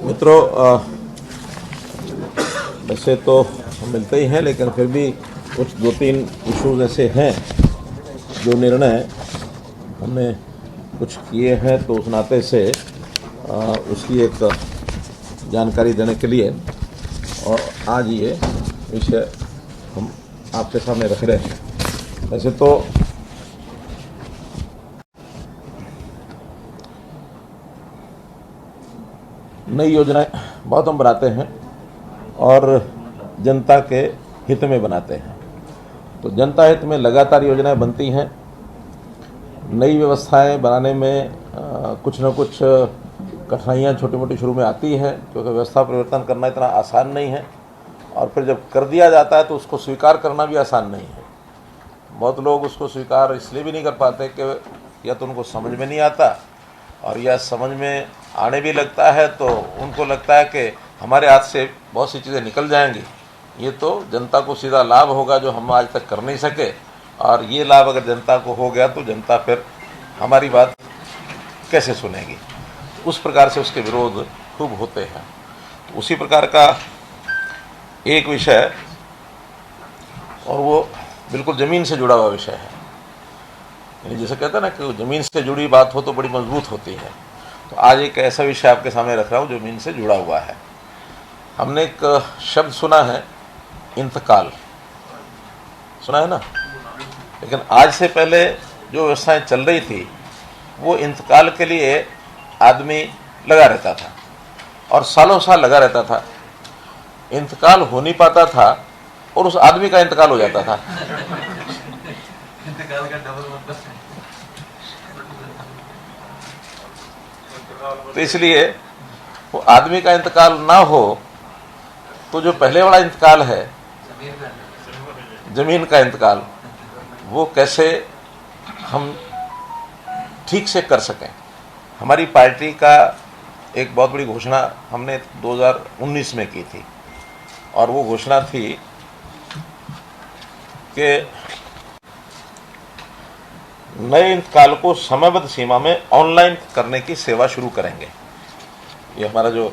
मित्रों, वैसे तो हम मिलते ही हैं, लेकिन फिर भी कुछ 2-3 इशूज़ ऐसे हैं जो निर्णय हमने कुछ किए हैं, तो उस नाते से उसकी एक जानकारी देने के लिए और आज ये विषय हम आपके सामने रख रहे हैं। वैसे तो नई योजनाएं बहुत हम बनाते हैं और जनता के हित में बनाते हैं, तो जनता हित में लगातार योजनाएं बनती हैं। नई व्यवस्थाएं बनाने में कुछ न कुछ कठिनाइयाँ छोटी मोटी शुरू में आती हैं, क्योंकि व्यवस्था परिवर्तन करना इतना आसान नहीं है, और फिर जब कर दिया जाता है तो उसको स्वीकार करना भी आसान नहीं है। बहुत लोग उसको स्वीकार इसलिए भी नहीं कर पाते कि या तो उनको समझ में नहीं आता, और या समझ में आने भी लगता है तो उनको लगता है कि हमारे हाथ से बहुत सी चीज़ें निकल जाएंगी, ये तो जनता को सीधा लाभ होगा जो हम आज तक कर नहीं सके, और ये लाभ अगर जनता को हो गया तो जनता फिर हमारी बात कैसे सुनेगी। उस प्रकार से उसके विरोध खूब होते हैं। तो उसी प्रकार का एक विषय, और वो बिल्कुल ज़मीन से जुड़ा हुआ विषय है। यानी जैसे कहते हैं ना कि ज़मीन से जुड़ी बात हो तो बड़ी मजबूत होती है, तो आज एक ऐसा विषय आपके सामने रख रहा हूँ जो ज़मीन से जुड़ा हुआ है। हमने एक शब्द सुना है, इंतकाल, सुना है ना, लेकिन आज से पहले जो व्यवस्थाएं चल रही थी वो इंतकाल के लिए आदमी लगा रहता था और सालों साल लगा रहता था, इंतकाल हो नहीं पाता था और उस आदमी का इंतकाल हो जाता था। इंतकाल का डबल मतलब। तो इसलिए वो आदमी का इंतकाल ना हो तो जो पहले वाला इंतकाल है, जमीन का इंतकाल, वो कैसे हम ठीक से कर सकें। हमारी पार्टी का एक बहुत बड़ी घोषणा हमने 2019 में की थी, और वो घोषणा थी कि नए इंतकाल को समयबद्ध सीमा में ऑनलाइन करने की सेवा शुरू करेंगे। ये हमारा जो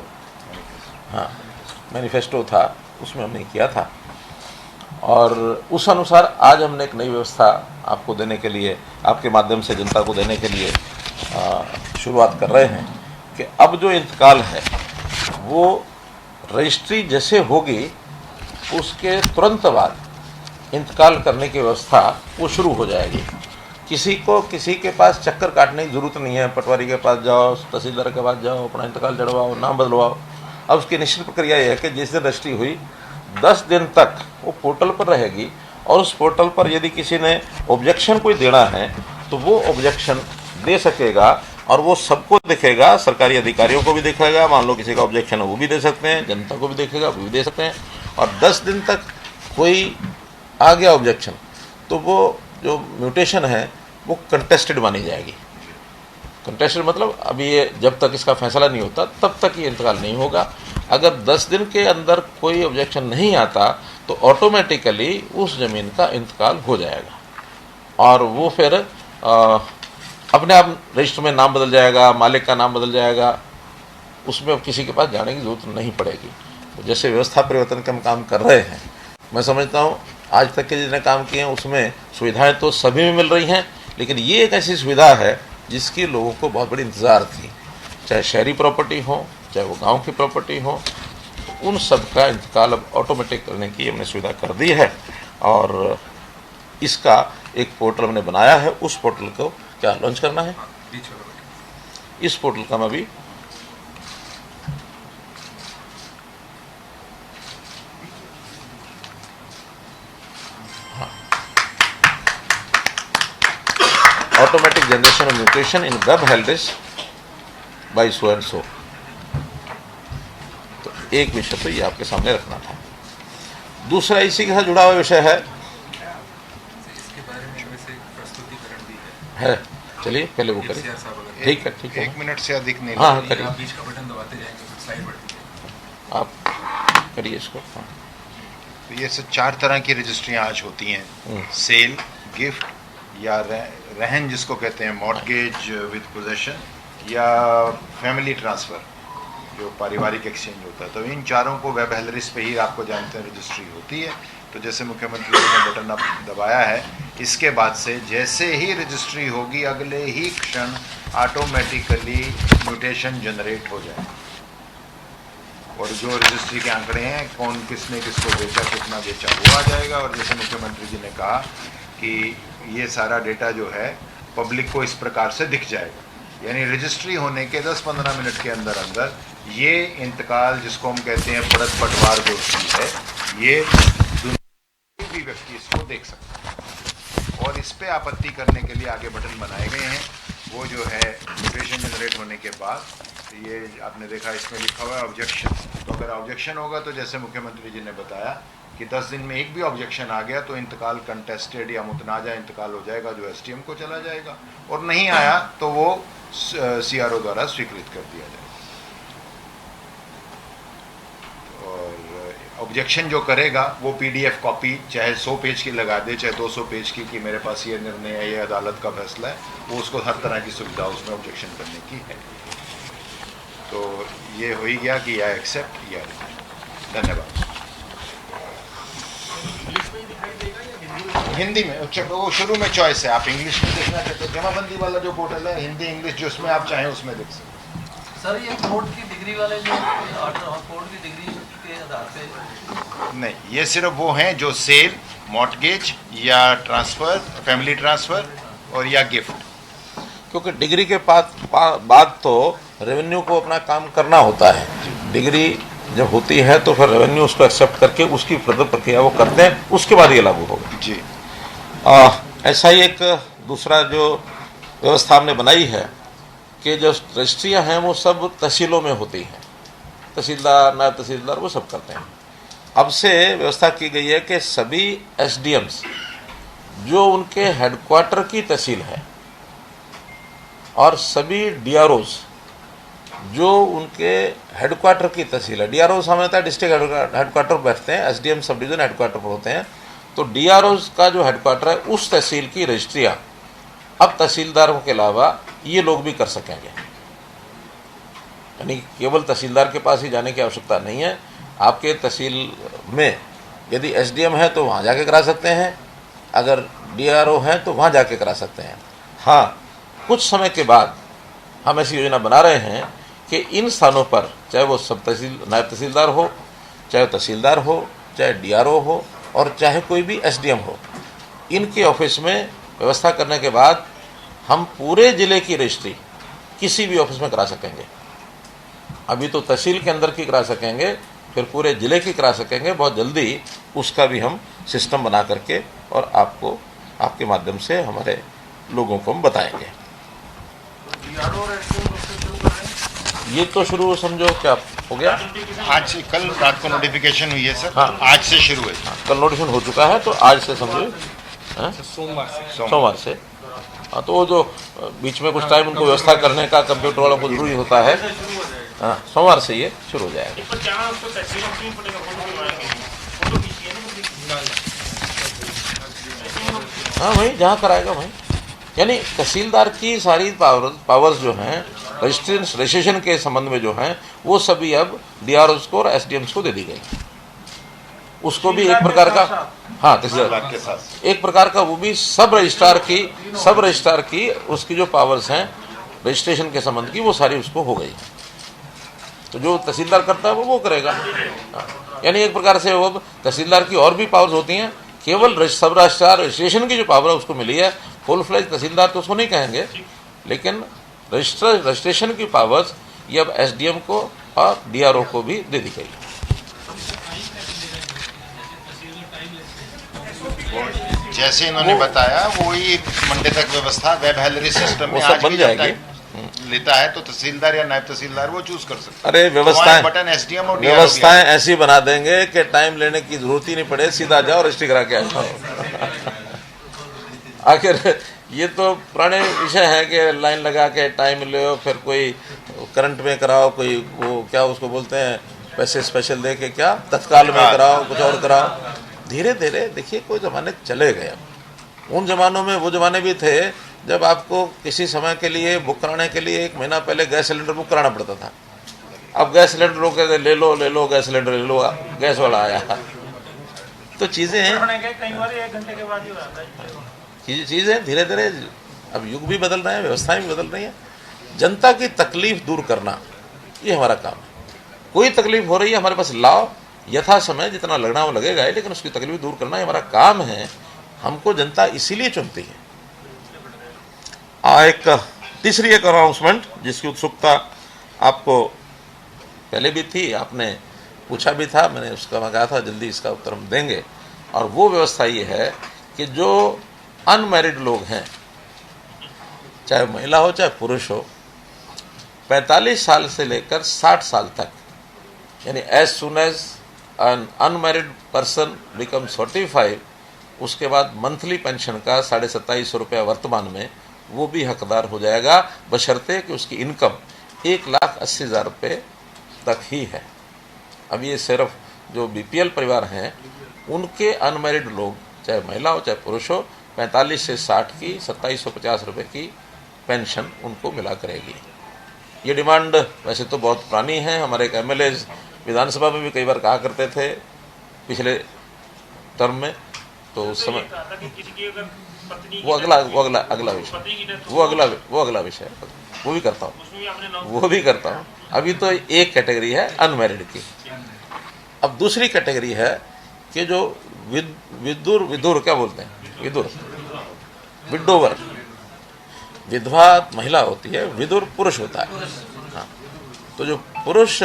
मैनिफेस्टो था उसमें हमने किया था, और उस अनुसार आज हमने एक नई व्यवस्था आपको देने के लिए, आपके माध्यम से जनता को देने के लिए शुरुआत कर रहे हैं कि अब जो इंतकाल है वो रजिस्ट्री जैसे होगी उसके तुरंत बाद इंतकाल करने की व्यवस्था वो शुरू हो जाएगी। किसी के पास चक्कर काटने की ज़रूरत नहीं है, पटवारी के पास जाओ, तहसीलदार के पास जाओ, अपना इंतकाल चढ़वाओ, नाम बदलवाओ। अब उसकी निश्चित प्रक्रिया यह है कि जिस दिन रजिस्ट्री हुई 10 दिन तक वो पोर्टल पर रहेगी, और उस पोर्टल पर यदि किसी ने ऑब्जेक्शन कोई देना है तो वो ऑब्जेक्शन दे सकेगा, और वो सबको दिखेगा, सरकारी अधिकारियों को भी दिखेगा। मान लो किसी का ऑब्जेक्शन है वो भी दे सकते हैं, जनता को भी देखेगा वो भी दे सकते हैं। और 10 दिन तक कोई आ गया ऑब्जेक्शन तो वो जो म्यूटेशन है वो कंटेस्टेड मानी जाएगी। कंटेस्टेड मतलब अभी ये जब तक इसका फैसला नहीं होता तब तक ये इंतकाल नहीं होगा। अगर 10 दिन के अंदर कोई ऑब्जेक्शन नहीं आता तो ऑटोमेटिकली उस ज़मीन का इंतकाल हो जाएगा, और वो फिर अपने आप रजिस्टर में नाम बदल जाएगा, मालिक का नाम बदल जाएगा, उसमें अब किसी के पास जाने की ज़रूरत नहीं पड़ेगी। तो जैसे व्यवस्था परिवर्तन के हम काम कर रहे हैं, मैं समझता हूँ आज तक के जितने काम किए हैं उसमें सुविधाएं तो सभी में मिल रही हैं, लेकिन ये एक ऐसी सुविधा है जिसकी लोगों को बहुत बड़ी इंतज़ार थी। चाहे शहरी प्रॉपर्टी हो, चाहे वो गांव की प्रॉपर्टी हो, तो उन सब का इंतकाल अब ऑटोमेटिक करने की हमने सुविधा कर दी है, और इसका एक पोर्टल हमने बनाया है। उस पोर्टल को क्या लॉन्च करना है, इस पोर्टल का मैं अभी automatic generation of mutation in web हेल्डिस बाय सो एंड सो। तो एक विषय तो ये आपके सामने रखना था। दूसरा इसी के साथ जुड़ा हुआ विषय है, चलिए पहले वो करिए। ठीक है, ठीक है, 1 मिनट से अधिक नहीं। हाँ करिए, बीच का बटन दबाते जाएंगे तो स्लाइड बढ़ती है। आप करिए इसको। हाँ। तो ये सब 4 तरह की रजिस्ट्रियाँ आज होती हैं, सेल, गिफ्ट, या रहन जिसको कहते हैं मॉर्टगेज विद पोजेशन, या फैमिली ट्रांसफ़र जो पारिवारिक एक्सचेंज होता है, तो इन चारों को वेब हेलरिस पे ही आपको जानते हैं रजिस्ट्री होती है। तो जैसे मुख्यमंत्री जी ने बटन अब दबाया है, इसके बाद से जैसे ही रजिस्ट्री होगी अगले ही क्षण ऑटोमेटिकली म्यूटेशन जनरेट हो जाए और जो रजिस्ट्री के आंकड़े हैं कौन किसने किसको बेचा कितना बेचा वो आ जाएगा। और जैसे मुख्यमंत्री जी ने कहा कि ये सारा डेटा जो है पब्लिक को इस प्रकार से दिख जाएगा, यानी रजिस्ट्री होने के 10-15 मिनट के अंदर अंदर ये इंतकाल जिसको हम कहते हैं पड़त पटवार जो है, ये दुनिया भी व्यक्ति इसको देख सकता है। और इस पे आपत्ति करने के लिए आगे बटन बनाए गए हैं। वो जो है म्यूटेशन जनरेट होने के बाद, ये आपने देखा इसमें लिखा हुआ है ऑब्जेक्शन। तो अगर ऑब्जेक्शन होगा तो जैसे मुख्यमंत्री जी ने बताया कि 10 दिन में एक भी ऑब्जेक्शन आ गया तो इंतकाल कंटेस्टेड या मुतनाज़ा इंतकाल हो जाएगा, जो एसडीएम को चला जाएगा, और नहीं आया तो वो सीआरओ द्वारा स्वीकृत कर दिया जाएगा। और ऑब्जेक्शन जो करेगा वो पीडीएफ कॉपी चाहे 100 पेज की लगा दे चाहे 200 पेज की कि मेरे पास ये निर्णय है, ये अदालत का फैसला है, वो उसको हर तरह की सुविधा उसमें ऑब्जेक्शन करने की है। तो ये हो ही गया कि या एक्सेप्ट या रिजेक्ट। धन्यवाद। हिंदी में वो शुरू में चॉइस है, आप इंग्लिश में देखना चाहते हैं, जमाबंदी वाला जो पोर्टल है हिंदी इंग्लिश जो उसमें आप चाहें उसमें देख सकते हैं। सर ये कोर्ट की डिग्री वाले जो कोर्ट की डिग्री के आधार पे नहीं, ये सिर्फ वो हैं जो सेल, मॉर्टगेज या ट्रांसफ़र, फैमिली ट्रांसफ़र और या गिफ्ट। क्योंकि डिग्री के बाद तो रेवेन्यू को अपना काम करना होता है। डिग्री जब होती है तो फिर रेवेन्यू उसको एक्सेप्ट करके उसकी फर्दर प्रक्रिया वो करते हैं, उसके बाद ये लागू होगा जी। ऐसा ही एक दूसरा जो व्यवस्था हमने बनाई है कि जो रजिस्ट्रियाँ हैं वो सब तहसीलों में होती हैं, तहसीलदार नायब तहसीलदार वो सब करते हैं। अब से व्यवस्था की गई है कि सभी एसडीएम्स जो उनके हेडक्वार्टर की तहसील है और सभी डीआरओज जो उनके हेडक्वार्टर की तहसील है, डीआरओज सामान्यतः डिस्ट्रिक्ट हेडक्वार्टर पर बैठते हैं, एसडीएम सब डिवीजन हेडक्वार्टर पर होते हैं, तो डीआरओज का जो हेडक्वार्टर है उस तहसील की रजिस्ट्रियाँ अब तहसीलदारों के अलावा ये लोग भी कर सकेंगे। यानी केवल तहसीलदार के पास ही जाने की आवश्यकता नहीं है। आपके तहसील में यदि एसडीएम है तो वहाँ जाके करा सकते हैं, अगर डीआरओ हैं तो वहाँ जाके करा सकते हैं। हाँ, कुछ समय के बाद हम ऐसी योजना बना रहे हैं कि इन स्थानों पर चाहे वो सब नायब तहसीलदार हो, चाहे तहसीलदार हो, चाहे डीआरओ हो और चाहे कोई भी एसडीएम हो, इनके ऑफिस में व्यवस्था करने के बाद हम पूरे ज़िले की रजिस्ट्री किसी भी ऑफिस में करा सकेंगे। अभी तो तहसील के अंदर की करा सकेंगे, फिर पूरे ज़िले की करा सकेंगे। बहुत जल्दी उसका भी हम सिस्टम बना करके और आपको आपके माध्यम से हमारे लोगों को हम बताएंगे। ये तो शुरू समझो क्या हो गया, आज से कल रात को नोटिफिकेशन हुई है सर। हाँ, आज से शुरू है। हाँ, कल नोटिफिकेशन हो चुका है, तो आज से समझो सोमवार से। हाँ, तो वो जो बीच में कुछ टाइम उनको व्यवस्था करने का कंप्यूटर वालों को जरूरी होता है, हाँ, सोमवार से ये शुरू हो जाएगा। हाँ, वही जहाँ कराएगा वहीं, यानी तहसीलदार की सारी पावर्स जो हैं रजिस्ट्रेशन के संबंध में जो हैं वो सभी अब डीआरओस को और एसडीएम्स को दे दी गई। उसको भी एक प्रकार का, हाँ, तहसीलदार के साथ एक प्रकार का वो भी सब रजिस्ट्रार की उसकी जो पावर्स हैं रजिस्ट्रेशन के संबंध की वो सारी उसको हो गई। तो जो तहसीलदार करता है वो करेगा। यानी एक प्रकार से वो तहसीलदार की और भी पावर्स होती हैं, केवल सब रजिस्ट्रेशन की जो पावर है उसको मिली है। फुल फ्लेज तहसीलदार तो उसको नहीं कहेंगे, लेकिन रजिस्ट्रेशन की पावर्स ये अब एसडीएम को और डीआरओ को भी दे दी गई। जैसे इन्होंने बताया वही मंडे तक व्यवस्था वेब हेलरी सिस्टम में सब बन जाएगी। लेता है तो तहसीलदार या नायब तहसीलदार वो चूज कर सकते। अरे बटन एसडीएम और व्यवस्थाएं ऐसी बना देंगे कि टाइम लेने की जरूरत ही नहीं पड़े, सीधा जाओ रजिस्ट्री करा के आओ। आखिर ये तो पुराने विषय है कि लाइन लगा के टाइम लो, फिर कोई करंट में कराओ, कोई वो क्या उसको बोलते हैं पैसे स्पेशल दे के क्या तत्काल में कराओ, कुछ और कराओ। धीरे धीरे देखिए कोई ज़माने चले गए। उन जमानों में वो जमाने भी थे जब आपको किसी समय के लिए बुक कराने के लिए 1 महीना पहले गैस सिलेंडर बुक कराना पड़ता था। अब गैस सिलेंडर लोग कहते ले लो गैस सिलेंडर ले लो, गैस वाला आया। तो चीज़ें हैं, कई बार 1 घंटे के बाद ही हो जाता है। चीज़ें धीरे धीरे अब युग भी बदल रहे हैं, व्यवस्थाएं भी बदल रही हैं। जनता की तकलीफ दूर करना ये हमारा काम है। कोई तकलीफ हो रही है हमारे पास लाओ, यथा समय जितना लगना वो लगेगा ही, लेकिन उसकी तकलीफ दूर करना हमारा काम है। हमको जनता इसीलिए चुनती है। एक तीसरी एक अनाउंसमेंट जिसकी उत्सुकता आपको पहले भी थी, आपने पूछा भी था, मैंने उसका मैं कहा था जल्दी इसका उत्तर हम देंगे। और वो व्यवस्था ये है कि जो अनमैरिड लोग हैं, चाहे महिला हो चाहे पुरुष हो, 45 साल से लेकर 60 साल तक, यानी as soon as an unmarried person become 45, उसके बाद मंथली पेंशन का 2750 रुपया वर्तमान में वो भी हकदार हो जाएगा, बशर्ते कि उसकी इनकम 1,80,000 रुपये तक ही है। अब ये सिर्फ जो बीपीएल परिवार हैं उनके अनमैरिड लोग, चाहे महिला हो चाहे पुरुष हो, 45 से 60 की 2750 रुपये की पेंशन उनको मिला करेगी। ये डिमांड वैसे तो बहुत पुरानी है। हमारे एक एमएलए विधानसभा में भी कई बार कहा करते थे पिछले टर्म में, तो उस समय वो अगला विषय वो भी करता हूँ। अभी तो एक कैटेगरी है अनमैरिड की। अब दूसरी कैटेगरी है कि जो विधुर क्या बोलते हैं, विडोवर, विधवा महिला होती है, विदुर पुरुष होता है। हाँ, तो जो पुरुष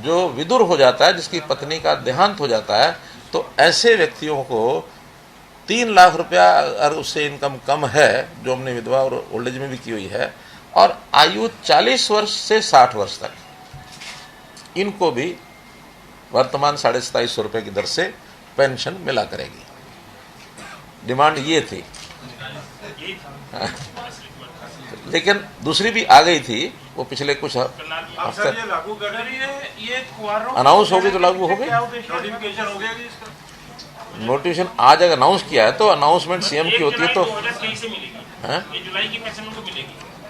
जो विदुर हो जाता है, जिसकी पत्नी का देहांत हो जाता है, तो ऐसे व्यक्तियों को 3 लाख रुपया अगर उससे इनकम कम है, जो हमने विधवा और ओल्ड एज में भी की हुई है, और आयु 40 वर्ष से 60 वर्ष तक, इनको भी वर्तमान 2750 रुपये की दर से पेंशन मिला करेगी। डिमांड ये थी। लेकिन दूसरी भी आ गई थी, वो पिछले कुछ हफ्ते अनाउंस होगी तो लागू हो गई। नोटिफिकेशन आज अगर अनाउंस किया है तो अनाउंसमेंट सीएम की होती है, तो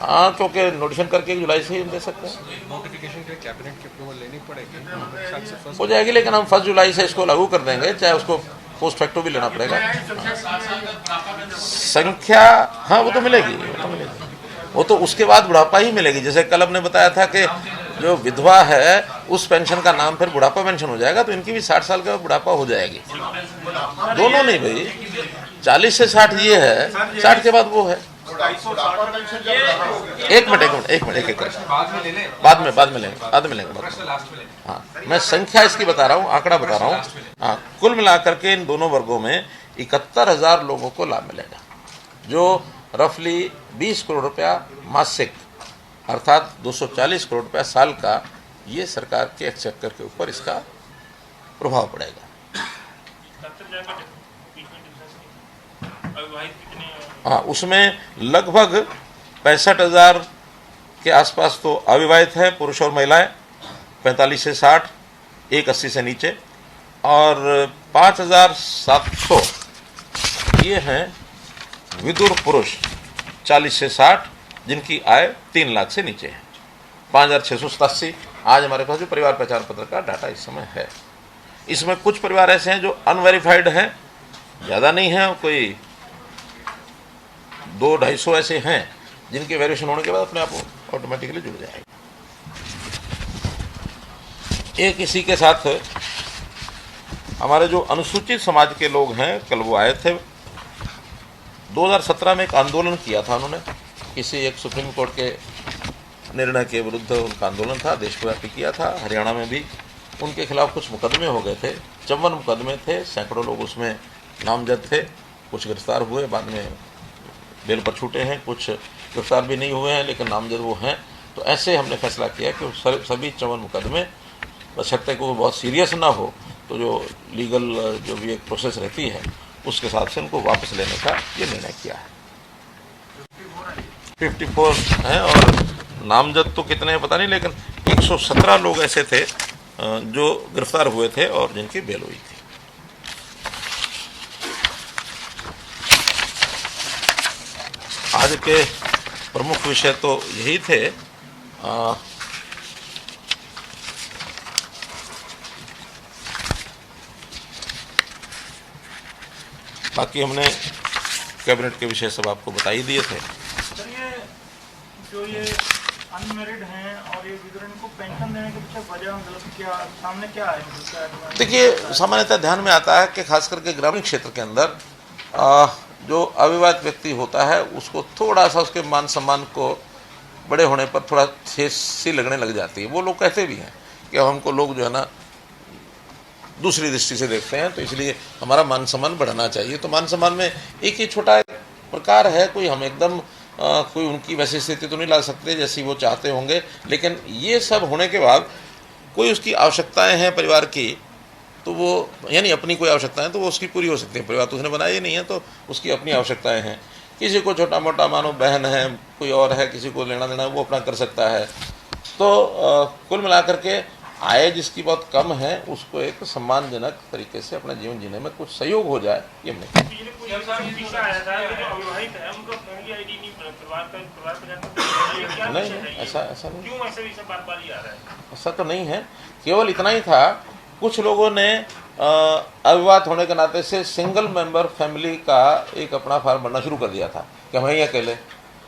हाँ, क्योंकि नोटिफिकेशन करके जुलाई से ही दे सकते हैं। नोटिफिकेशन के कैबिनेट की अप्रूवल लेनी पड़ेगी, हो जाएगी, लेकिन हम 1 जुलाई से इसको लागू कर देंगे, चाहे उसको पोस्ट फैक्टो भी लेना पड़ेगा। संख्या हाँ वो तो मिलेगी, वो तो उसके बाद बुढ़ापा ही मिलेगी। जैसे कल हमने बताया था कि जो विधवा है उस पेंशन का नाम फिर बुढ़ापा पेंशन हो जाएगा, तो इनकी भी 60 साल का बुढ़ापा हो जाएगी। दोनों नहीं भाई, 40 से 60 ये है, 60 के बाद वो है। एक मिनट बाद में लेंगे। हाँ, मैं संख्या इसकी बता रहा हूँ, आंकड़ा बता रहा हूँ। हाँ, कुल मिलाकर के इन दोनों वर्गों में 71,000 लोगों को लाभ मिलेगा, जो रफली 20 करोड़ रुपया मासिक, अर्थात 240 करोड़ रुपया साल का, ये सरकार के एक्सचेकर के ऊपर इसका प्रभाव पड़ेगा। हाँ, उसमें लगभग 65,000 के आसपास तो अविवाहित है, पुरुष और महिलाएं, 45 से 60, 180 से नीचे, और 5,700 ये हैं विदुर पुरुष 40 से 60, जिनकी आय 3 लाख से नीचे है। 5,687 आज हमारे पास जो परिवार पहचान पत्र का डाटा इस समय है। इसमें कुछ परिवार ऐसे हैं जो अनवेरिफाइड हैं, ज़्यादा नहीं है, कोई 200-250 ऐसे हैं जिनके वेरिएशन होने के बाद अपने आप ऑटोमेटिकली जुड़ जाएगा। एक इसी के साथ हमारे जो अनुसूचित समाज के लोग हैं, कल वो आए थे। 2017 में एक आंदोलन किया था उन्होंने, किसी एक सुप्रीम कोर्ट के निर्णय के विरुद्ध उनका आंदोलन था, देशव्यापी किया था। हरियाणा में भी उनके खिलाफ कुछ मुकदमे हो गए थे, 54 मुकदमे थे, सैकड़ों लोग उसमें नामजद थे। कुछ गिरफ्तार हुए, बाद में बेल पर छूटे हैं, कुछ गिरफ्तार भी नहीं हुए हैं लेकिन नामजद वो हैं। तो ऐसे हमने फैसला किया कि सभी 54 मुकदमे, बशर्ते को बहुत सीरियस ना हो, तो जो लीगल जो भी एक प्रोसेस रहती है उसके हिसाब से उनको वापस लेने का ये निर्णय किया है। 54 हैं और नामजद तो कितने हैं पता नहीं, लेकिन 117 लोग ऐसे थे जो गिरफ्तार हुए थे और जिनकी बेल हुई थी। आज के प्रमुख विषय तो यही थे। बाकी हमने कैबिनेट के विषय सब आपको बता ही दिए थे। सर, ये जो ये अनमेरिड हैं और ये विधवा को पेंशन देने के पीछे वजह मतलब क्या सामने क्या है? देखिए, सामान्यतः ध्यान में आता है कि खास करके ग्रामीण क्षेत्र के अंदर जो अविवाहित व्यक्ति होता है उसको थोड़ा सा उसके मान सम्मान को बड़े होने पर थोड़ा ठेस सी लगने लग जाती है। वो लोग कहते भी हैं कि हमको लोग जो है ना दूसरी दृष्टि से देखते हैं, तो इसलिए हमारा मान सम्मान बढ़ाना चाहिए। तो मान सम्मान में एक ही छोटा प्रकार है, कोई हम एकदम कोई उनकी वैसी स्थिति तो नहीं ला सकते जैसी वो चाहते होंगे, लेकिन ये सब होने के बाद कोई उसकी आवश्यकताएं हैं परिवार की, तो वो यानी अपनी कोई आवश्यकताएं तो वो उसकी पूरी हो सकती हैं। परिवार तो उसने बनाया ही नहीं है, तो उसकी अपनी आवश्यकताएं हैं। किसी को छोटा मोटा मानो बहन है, कोई और है, किसी को लेना देना वो अपना कर सकता है। तो कुल मिलाकर के आय जिसकी बहुत कम है उसको एक सम्मानजनक तरीके से अपना जीवन जीने में कुछ सहयोग हो जाए, ये हमने नहीं, ऐसा नहीं, ऐसा तो नहीं है। केवल इतना ही था, कुछ लोगों ने अविवाहित होने के नाते से सिंगल मेंबर फैमिली का एक अपना फार्म भरना शुरू कर दिया था कि हम ही अकेले।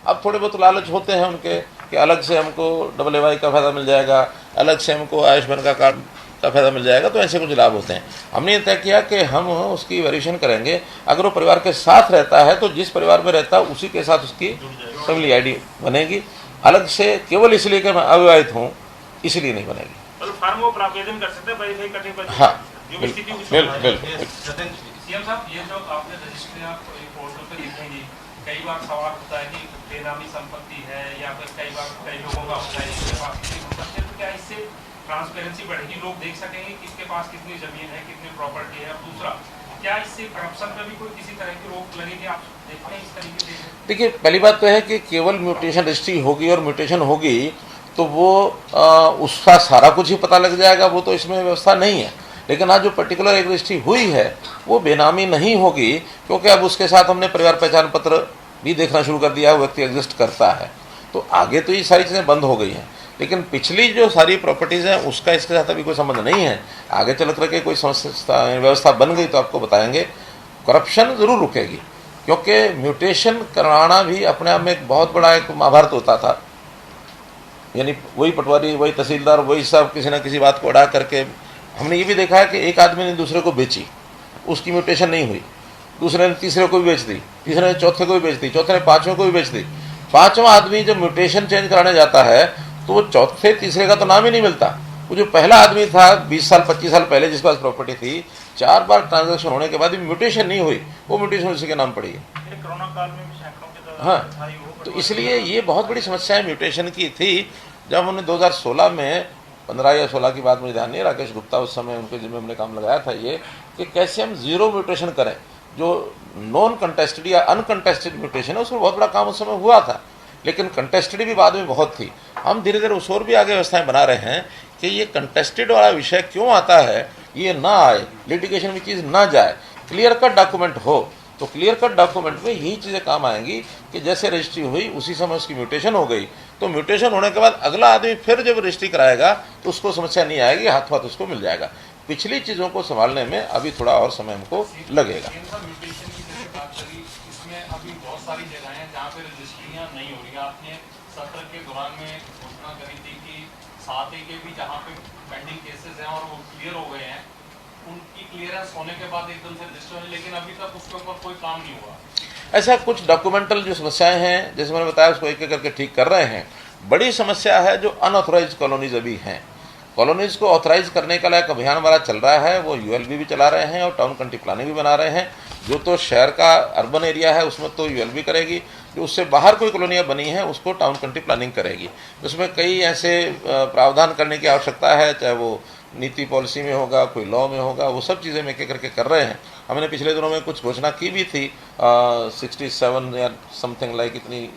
अब थोड़े बहुत लालच होते हैं उनके कि अलग से हमको AAY का फ़ायदा मिल जाएगा, अलग से हमको आयुष्मान का कार्ड का फ़ायदा मिल जाएगा, तो ऐसे कुछ लाभ होते हैं। हमने ये तय किया कि हम उसकी वेरिएशन करेंगे। अगर वो परिवार के साथ रहता है तो जिस परिवार में रहता है उसी के साथ उसकी फैमिली ID बनेगी। अलग से केवल इसलिए कि मैं अविवाहित हूँ इसलिए नहीं बनेगी। फॉर्म वो आवेदन कर सकते हैं, वेरीफाई करने पर। हाँ, बिल्कुल। सीएम साहब, ये जो आपने रजिस्ट्री आप पोर्टल पर लिखेंगे, कई बार सवाल होता है कि बेनामी संपत्ति है या फिर कई बार कई लोगों का होता है इसके पास कितनी संपत्ति है, तो क्या इससे ट्रांसपेरेंसी बढ़ेगी, लोग देख सकेंगे किसके पास कितनी जमीन है, कितनी प्रॉपर्टी है? और दूसरा, क्या इससे करप्शन पर भी कोई किसी तरह की रोक लगेगी? आप देखते हैं इस तरीके से? देखिए, पहली बात तो है कि केवल म्यूटेशन रजिस्ट्री होगी और म्यूटेशन होगी तो वो उसका सारा कुछ ही पता लग जाएगा, वो तो इसमें व्यवस्था नहीं है। लेकिन आज जो पर्टिकुलर एक रजिस्ट्री हुई है वो बेनामी नहीं होगी, क्योंकि अब उसके साथ हमने परिवार पहचान पत्र भी देखना शुरू कर दिया है, वो व्यक्ति एग्जिस्ट करता है। तो आगे तो ये सारी चीज़ें बंद हो गई हैं, लेकिन पिछली जो सारी प्रॉपर्टीज़ हैं उसका इसके साथ अभी कोई संबंध नहीं है। आगे चल करके कोई समस्या व्यवस्था बन गई तो आपको बताएंगे। करप्शन ज़रूर रुकेगी, क्योंकि म्यूटेशन कराना भी अपने आप में एक बहुत बड़ा एक महाभारत होता था। यानी वही पटवारी, वही तहसीलदार, वही सब किसी न किसी बात को अड़ा करके। हमने ये भी देखा है कि एक आदमी ने दूसरे को बेची, उसकी म्यूटेशन नहीं हुई, दूसरे ने तीसरे को भी बेच दी, तीसरे ने चौथे को भी बेच दी, चौथे ने पांचवें को भी बेच दी। पांचवा आदमी जब म्यूटेशन चेंज कराने जाता है तो वो चौथे तीसरे का तो नाम ही नहीं मिलता। वो जो पहला आदमी था 20 साल 25 साल पहले जिसके पास प्रॉपर्टी थी, 4 बार ट्रांजेक्शन होने के बाद भी म्यूटेशन नहीं हुई, वो म्यूटेशन उसी के नाम पड़ी है। कोरोना काल में भी सैकड़ों के हाँ, तो इसलिए ये बहुत बड़ी समस्या म्यूटेशन की थी। जब हमने 2016 में 15 या 16 की बात मुझे ध्यान नहीं, राकेश गुप्ता उस समय उनके जिम्मे हमने काम लगाया था ये कि कैसे हम जीरो म्यूटेशन करें। जो नॉन कंटेस्टेड या अनकंटेस्टेड म्यूटेशन है उसमें बहुत बड़ा काम उस समय हुआ था, लेकिन कंटेस्टेड भी बाद में बहुत थी। हम धीरे धीरे उस और भी आगे व्यवस्थाएं बना रहे हैं कि ये कंटेस्टेड वाला विषय क्यों आता है, ये ना आए, लिटिगेशन में चीज़ ना जाए, क्लियर कट डॉक्यूमेंट हो। तो क्लियर कट डॉक्यूमेंट में यही चीज़ें काम आएंगी कि जैसे रजिस्ट्री हुई उसी समय उसकी म्यूटेशन हो गई, तो म्यूटेशन होने के बाद अगला आदमी फिर जब रजिस्ट्री कराएगा तो उसको समस्या नहीं आएगी, हाथ हाथ उसको मिल जाएगा। पिछली चीज़ों को संभालने में अभी थोड़ा और समय हमको लगेगा। इसमें अभी बहुत सारी जगह हैं जहाँ पे रजिस्ट्रियाँ नहीं हो रही। आपने सत्र के दौरान में घोषणा करी थी कि 7A के भी जहाँ पे पेंडिंग केसेस हैं और वो क्लियर हो गए हैं, उनकी क्लियरेंस होने के बाद एकदम से रजिस्टर होने, लेकिन अभी तक उसके ऊपर कोई काम नहीं हुआ। ऐसा कुछ डॉक्यूमेंटल जो समस्याएं हैं, जैसे मैंने बताया, उसको एक एक करके ठीक कर रहे हैं। बड़ी समस्या है जो अनऑथराइज कॉलोनीज अभी हैं। कॉलोनीज को ऑथराइज करने का एक अभियान हमारा चल रहा है, वो ULB भी चला रहे हैं और टाउन कंट्री प्लानिंग भी बना रहे हैं। जो तो शहर का अर्बन एरिया है उसमें तो ULB करेगी, जो उससे बाहर कोई कॉलोनियाँ बनी हैं उसको टाउन कंट्री प्लानिंग करेगी। उसमें कई ऐसे प्रावधान करने की आवश्यकता है, चाहे वो नीति पॉलिसी में होगा, कोई लॉ में होगा, वो सब चीज़ें एक एक करके कर रहे हैं। हमने पिछले दिनों में कुछ घोषणा की भी थी 67 या समथिंग लाइक इतनी,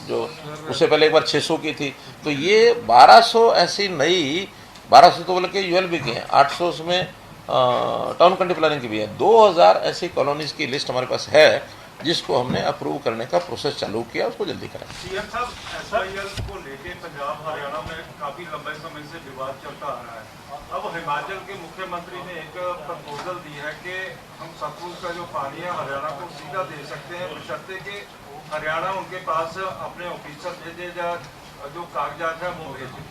जो उससे पहले एक बार 600 की थी। तो ये 1200 ऐसी नई, 1200 तो बोल के ULB की हैं, 800 उसमें टाउन कंट्री प्लानिंग की भी है। 2000 ऐसी कॉलोनीज की लिस्ट हमारे पास है जिसको हमने अप्रूव करने का प्रोसेस चालू किया, उसको जल्दी करें। सीएम साहब, एसवाईएल को लेके पंजाब हरियाणा में काफी लंबे समय से विवाद चलता आ रहा है। अब हिमाचल के मुख्यमंत्री ने एक प्रपोजल दी है कि हम सतलुज का जो पानी है हरियाणा को सीधा दे सकते हैं, बशर्ते कि हरियाणा उनके पास अपने ऑफिसर भेजे या जो कागजात है वो भेजे।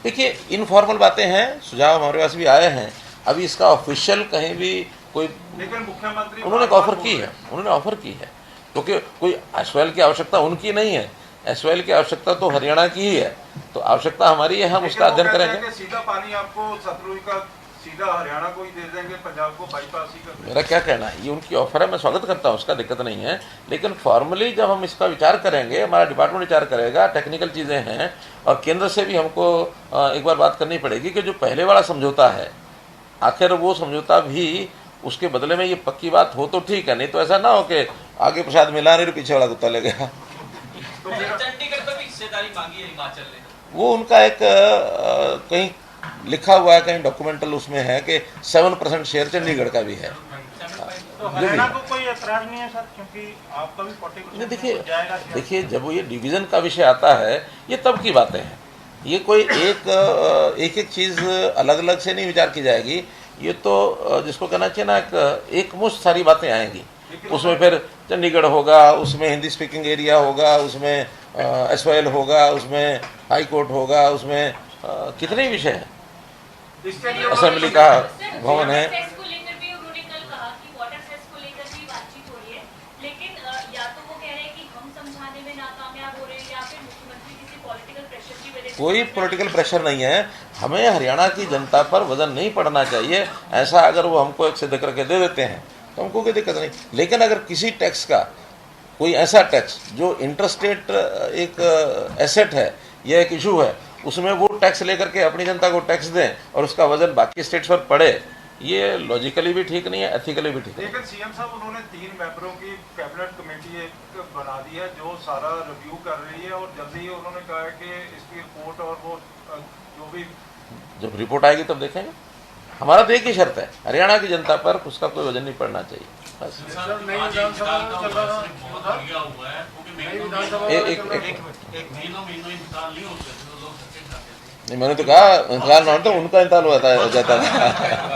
देखिए, इनफॉर्मल बातें हैं, सुझाव हमारे पास भी आए हैं, अभी इसका ऑफिशियल कहीं भी कोई, लेकिन मुख्यमंत्री उन्होंने ऑफर की है, उन्होंने ऑफर की है, क्योंकि कोई एसवाईएल की आवश्यकता उनकी नहीं है, एसवाईएल की आवश्यकता तो हरियाणा की ही है, तो आवश्यकता हमारी है, हम उसका अध्ययन करेंगे। सीधा पानी आपको सतलुज का सीधा हरियाणा को ही दे देंगे, पंजाब को बाईपास ही कर देंगे। मेरा क्या कहना है, ये उनकी ऑफर है, मैं स्वागत करता हूँ, उसका दिक्कत नहीं है, लेकिन फॉर्मली जब हम इसका विचार करेंगे, हमारा डिपार्टमेंट विचार करेगा, टेक्निकल चीज़ें हैं, और केंद्र से भी हमको एक बार बात करनी पड़ेगी कि जो पहले वाला समझौता है, आखिर वो समझौता भी उसके बदले में ये पक्की बात हो तो ठीक है, नहीं तो ऐसा ना हो कि आगे प्रसाद मिला नहीं, पीछे वाला कुत्ता ले गया। तो चंडीगढ़ पर भी हिस्सेदारी मांगी है हिमाचल ने, वो उनका एक कहीं लिखा हुआ है, कहीं डॉक्यूमेंटल उसमें है कि 7% शेयर चंडीगढ़ का भी है। तो हरियाणा को कोई ऐतराज नहीं है सर, क्योंकि आपका भी 40% नहीं, जाएगा। देखिए जब ये डिवीज़न का विषय आता है, ये तब की बातें हैं, ये कोई एक चीज़ अलग अलग से नहीं विचार की जाएगी, ये तो जिसको कहना चाहिए ना, एक मुश्त सारी बातें आएंगी, उसमें फिर चंडीगढ़ होगा, उसमें हिंदी स्पीकिंग एरिया होगा, उसमें एसवाईएल होगा, उसमें हाई कोर्ट होगा, उसमें कितने विषय हैं, असेंबली का भवन है। कोई पॉलिटिकल प्रेशर नहीं है, हमें हरियाणा की जनता पर वजन नहीं पड़ना चाहिए, ऐसा अगर वो हमको एक सिद्ध करके दे देते हैं तो हमको कोई दिक्कत नहीं, लेकिन अगर किसी टैक्स का कोई ऐसा टैक्स जो इंटरस्टेट एक एसेट है या एक इशू है, उसमें वो टैक्स लेकर के अपनी जनता को टैक्स दें और उसका वजन बाकी स्टेट्स पर पड़े, ये लॉजिकली भी ठीक नहीं है, एथिकली भी ठीक नहीं है। लेकिन सीएम साहब, उन्होंने 3 मेंबरों की कैबिनेट कमेटी एक बना दी है जो सारा रिव्यू कर रही है, और जल्दी ही उन्होंने कहा है कि इसकी रिपोर्ट और वो जो भी, जब रिपोर्ट आएगी तब देखेंगे। हमारा तो एक ही शर्त है, हरियाणा की जनता पर उसका कोई वजन नहीं पड़ना चाहिए, बस। नहीं, मैंने तो कहा इंतजार ना तो उनका इंतजार हो जाता है।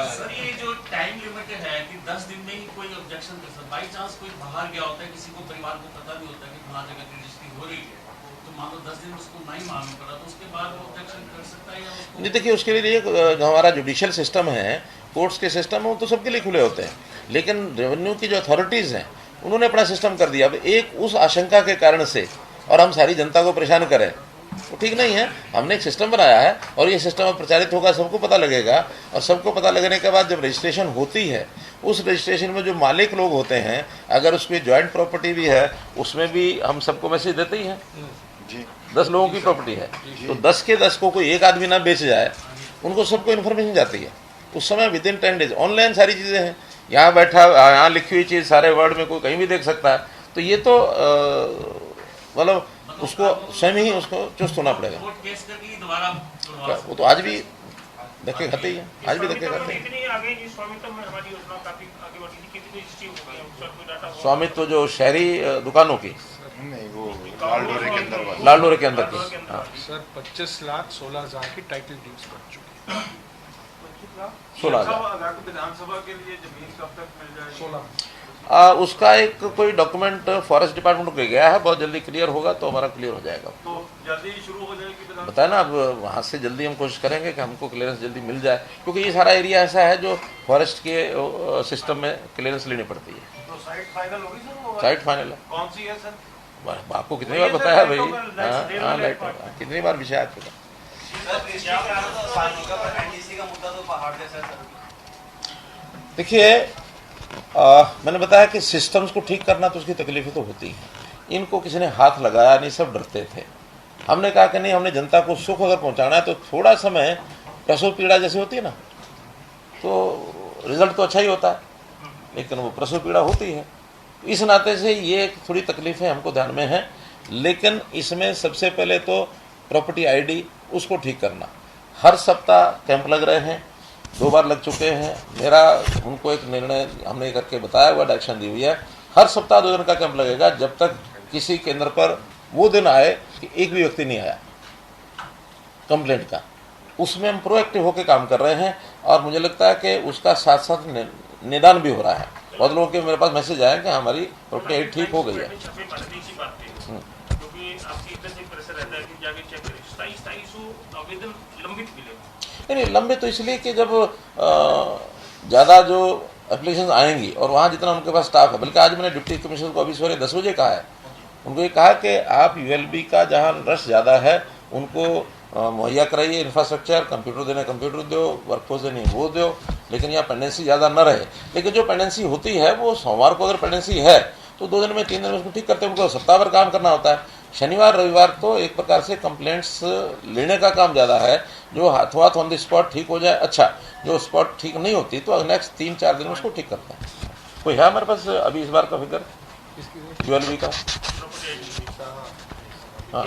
सर ये जो टाइम लिमिट है कि 10 दिन में ही कोई ऑब्जेक्शन कर सकता, बाई चांस कोई बाहर गया होता है, किसी को परिवार को पता नहीं होता कि फलां जगह की रजिस्ट्री हो रही है, तो मान लो 10 दिन उसको नहीं मालूम पड़ा, तो उसके बाद वो ऑब्जेक्शन कर सकता है या उसको? नहीं, देखिए उसके लिए जो हमारा जुडिशियल सिस्टम है, कोर्ट्स के सिस्टम है, वो तो सबके लिए खुले होते हैं, लेकिन रेवेन्यू की जो अथॉरिटीज़ हैं उन्होंने अपना सिस्टम कर दिया। अब एक उस आशंका के कारण से और हम सारी जनता को परेशान करें वो ठीक नहीं है। हमने एक सिस्टम बनाया है और ये सिस्टम अब प्रचारित होगा, सबको पता लगेगा, और सबको पता लगने के बाद जब रजिस्ट्रेशन होती है, उस रजिस्ट्रेशन में जो मालिक लोग होते हैं, अगर उसमें जॉइंट प्रॉपर्टी भी है, उसमें भी हम सबको मैसेज देते ही हैं। 10 लोगों की प्रॉपर्टी है तो 10 के 10 को कोई एक आदमी ना बेच जाए, उनको सबको इन्फॉर्मेशन जाती है उस समय, विदिन 10 डेज। ऑनलाइन सारी चीज़ें हैं, यहाँ बैठा, यहाँ लिखी हुई चीज़ सारे वर्ड में कोई कहीं भी देख सकता है, तो ये तो मतलब उसको स्वयं ही उसको चुस्त होना पड़ेगा। वो तो आज भी धक्के खाते ही है, आज भी धक्के खाते हैं। स्वामित्व जो शहरी दुकानों की, नहीं, वो लाल डोरे के अंदर की, हाँ। सर 25,16,000 की टाइटल डीड्स बन चुकी है। 16,000 विधानसभा के लिए जमीन कब तक मिल जाएगी? 16 उसका एक कोई डॉक्यूमेंट फॉरेस्ट डिपार्टमेंट को गया है, बहुत जल्दी क्लियर होगा तो हमारा क्लियर हो जाएगा। तो जल्दी शुरू हो जाएगी विधानसभा? बताया ना, अब वहाँ से जल्दी हम कोशिश करेंगे कि हमको क्लियरेंस जल्दी मिल जाए, क्योंकि ये सारा एरिया ऐसा है जो फॉरेस्ट के सिस्टम में क्लियरेंस लेनी पड़ती है। तो साइट फाइनल होगी सर? साइट फाइनल है। कौन सी है सर? आपको कितनी बार बताया भाई, हाँ लाइट, कितनी बार विषय आ चुका। देखिए मैंने बताया कि सिस्टम्स को ठीक करना तो उसकी तकलीफें तो होती हैं, इनको किसी ने हाथ लगाया नहीं, सब डरते थे। हमने कहा कि नहीं, हमने जनता को सुख अगर पहुंचाना है तो थोड़ा समय प्रसव पीड़ा जैसी होती है ना, तो रिजल्ट तो अच्छा ही होता है, लेकिन वो प्रसव पीड़ा होती है। इस नाते से ये थोड़ी तकलीफें हमको ध्यान में हैं, लेकिन इसमें सबसे पहले तो प्रॉपर्टी आईडी उसको ठीक करना। हर सप्ताह कैंप लग रहे हैं, 2 बार लग चुके हैं। मेरा उनको एक निर्णय हमने करके बताया हुआ, डायरेक्शन दी हुई है हर सप्ताह 2 दिन का कैंप लगेगा, जब तक किसी केंद्र पर वो दिन आए कि एक भी व्यक्ति नहीं आया कंप्लेंट का। उसमें हम प्रोएक्टिव होकर काम कर रहे हैं और मुझे लगता है कि उसका साथ साथ निदान भी हो रहा है। बहुत लोगों के मेरे पास मैसेज आए कि हमारी प्रॉपर्टी एड ठीक हो गई है। नहीं, लंबे तो इसलिए कि जब ज़्यादा जो एप्लीकेशन आएंगी और वहाँ जितना उनके पास स्टाफ है, बल्कि आज मैंने डिप्टी कमिश्नर को अभी सवेरे 10 बजे कहा है, उनको ये कहा कि आप यूएलबी का जहाँ रश ज़्यादा है उनको मुहैया कराइए इंफ्रास्ट्रक्चर, कंप्यूटर देने कंप्यूटर दो, वर्कफोर्स देनी वो दो, लेकिन यहाँ पेंडेंसी ज़्यादा न रहे। लेकिन जो पेंडेंसी होती है वो सोमवार को अगर पेंडेंसी है तो 2 दिन में 3 दिन में उसको ठीक करते हैं। उनको सप्ताह भर काम करना होता है। शनिवार रविवार तो एक प्रकार से कंप्लेंट्स लेने का काम ज़्यादा है, जो हाथों हाथ ऑन द स्पॉट ठीक हो जाए अच्छा, जो स्पॉट ठीक नहीं होती तो नेक्स्ट 3-4 दिन में उसको ठीक करते हैं। कोई है हमारे पास अभी इस बार का फिगर यूएलबी का? हाँ,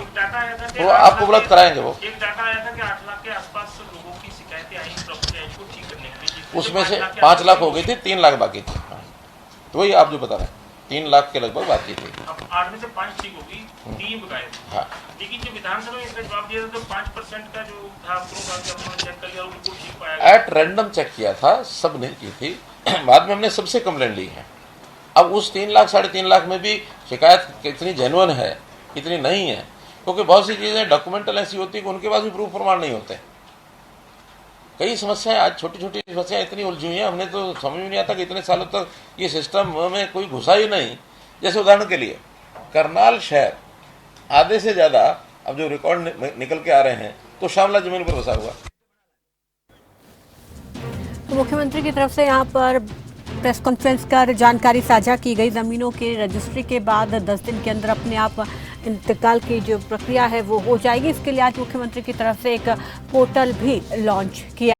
वो आपको उपलब्ध कराएंगे। वो एक डाटा आया था कि 8 लाख के आसपास लोगों की शिकायतें आई प्रॉपर्टी एज को ठीक करने के लिए, उसमें से 5 लाख हो गई थी, 3 लाख बाकी थी। हाँ, तो वही आप जो बता रहे हैं 3 लाख के लगभग बाकी थी। अब 8 में से 5 ठीक होगी, 3 बकाए थे। हाँ, लेकिन जो विधानसभा में इसका जवाब दिया था तो 5% का जो था चेक कर लिया, बिल्कुल ठीक पाया गया। एट रैंडम चेक किया था, सब नहीं की थी। बाद में हमने सबसे कंप्लेंट ली है। अब उस 3 लाख 3.5 लाख में भी शिकायत कितनी जेन्युइन है कितनी नहीं है, क्योंकि बहुत सी चीज़ें डॉक्यूमेंटल ऐसी होती है कि उनके पास भी प्रूफ प्रमाण नहीं होते। कई समस्याएं आज छोटी छोटी समस्याएं इतनी उलझी हुई हैं, हमने तो समझ में नहीं आता कि इतने सालों तक ये सिस्टम में कोई घुसा ही नहीं। जैसे उदाहरण के लिए करनाल शहर आधे से ज़्यादा अब जो रिकॉर्ड निकल के आ रहे हैं तो शामला जमीन पर बसा हुआ। तो मुख्यमंत्री की तरफ से यहाँ पर प्रेस कॉन्फ्रेंस कर जानकारी साझा की गई। ज़मीनों के रजिस्ट्री के बाद 10 दिन के अंदर अपने आप इंतकाल की जो प्रक्रिया है वो हो जाएगी। इसके लिए आज मुख्यमंत्री की तरफ से एक पोर्टल भी लॉन्च किया।